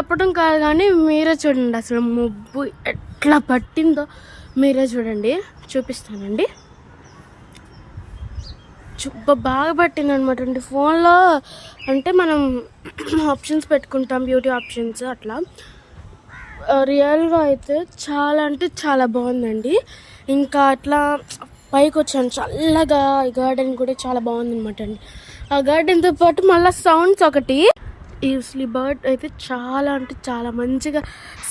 చెప్పడం కాదు కానీ మీరే చూడండి అసలు మబ్బు ఎట్లా పట్టిందో మీరే చూడండి. చూపిస్తానండి. బాగా పట్టింది అనమాట అండి. ఫోన్లో అంటే మనం ఆప్షన్స్ పెట్టుకుంటాం, బ్యూటీ ఆప్షన్స్ అట్లా. రియల్గా అయితే చాలా అంటే చాలా బాగుందండి. ఇంకా అట్లా పైకి వచ్చాను చల్లగా. ఈ గార్డెన్ కూడా చాలా బాగుంది అనమాట అండి. ఆ గార్డెన్తో పాటు మళ్ళీ సౌండ్స్ ఒకటి, ఈ ఉస్లీ బర్డ్ అయితే చాలా అంటే చాలా మంచిగా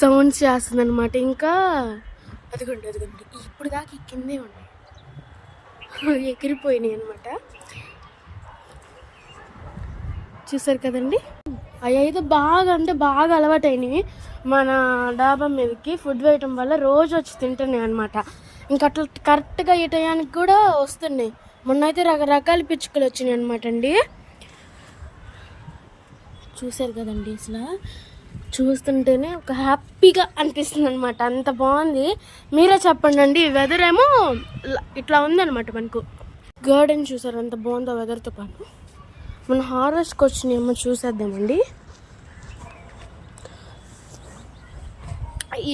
సౌండ్స్ చేస్తుంది అనమాట. ఇంకా అదిగోండి ఇప్పుడు దాకా కిందే ఉన్నాయి, ఎగిరిపోయినాయి అనమాట. చూసారు కదండి. అవి అయితే బాగా అంటే బాగా అలవాటైనవి. మన డాబా మీదకి ఫుడ్ వేయటం వల్ల రోజు వచ్చి తింటున్నాయి అనమాట. ఇంకా అట్లా కరెక్ట్గా ఈ టయానికి కూడా వస్తున్నాయి. మొన్న అయితే రకరకాల పిచ్చుకలు వచ్చినాయి అనమాట అండి. చూసారు కదండి. అసలు చూస్తుంటేనే ఒక హ్యాపీగా అనిపిస్తుంది అనమాట. అంత బాగుంది. మీరే చెప్పండి అండి. వెదర్ ఏమో ఇట్లా ఉందన్నమాట. మనకు గార్డెన్ చూసారు అంత బాగుందో వెదర్తో పాటు. మన హార్వెస్ట్కి వచ్చినాయేమో చూసేద్దామండి.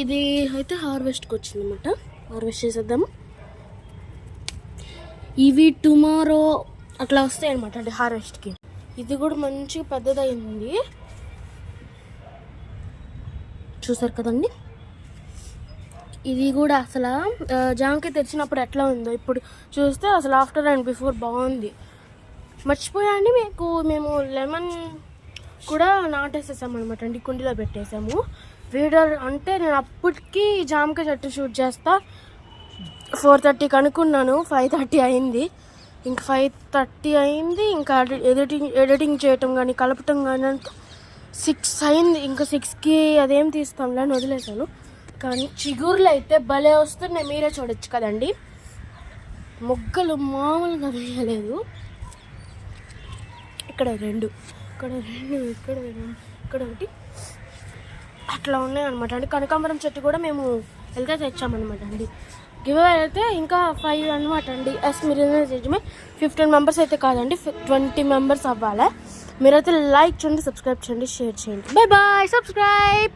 ఇది అయితే హార్వెస్ట్కి వచ్చిందన్నమాట. హార్వెస్ట్ చేసేద్దాము. ఇవి టుమారో అట్లా వస్తాయి అనమాట అండి హార్వెస్ట్కి. ఇది కూడా మంచిగా పెద్దదైంది. చూసారు కదండి. ఇది కూడా అసలు జాంకాయ తెచ్చినప్పుడు ఎట్లా ఉందో ఇప్పుడు చూస్తే అసలు ఆఫ్టర్ అండ్ బిఫోర్ బాగుంది. మర్చిపోయాన్ని మేము లెమన్ కూడా నాటేసేసాము అనమాట అండి. కుండీలో పెట్టేసాము. వీడర్ అంటే నేను అప్పటికి జామకాయ చెట్టు షూట్ చేస్తా 4:30కి అనుకున్నాను. 5:30 అయింది. ఇంకా 5:30 అయింది. ఇంకా ఎడిటింగ్ చేయటం కానీ కలపటం కానీ అంతా 6 అయింది. ఇంకా 6కి అదేం తీస్తాంలే అని వదిలేసాను. కానీ చిగుర్లు అయితే భలే వస్తున్నాయి. మీరే చూడొచ్చు కదండి. మొగ్గలు మామూలుగా వేయలేదు. ఇక్కడ 2, ఇక్కడ ఒకటి అట్లా ఉన్నాయి అనమాట అండి. కనకాంబరం చెట్టు కూడా మేము వెళ్తే తెచ్చామన్నమాట అండి. గివ్ అవే అయితే ఇంకా 5 అనమాట అండి. మీరు 15 మెంబర్స్ అయితే కాదండి, 20 మెంబర్స్ అవ్వాలి. మీరైతే లైక్ చేయండి, సబ్స్క్రైబ్ చేయండి, షేర్ చేయండి. Bye bye. సబ్స్క్రైబ్.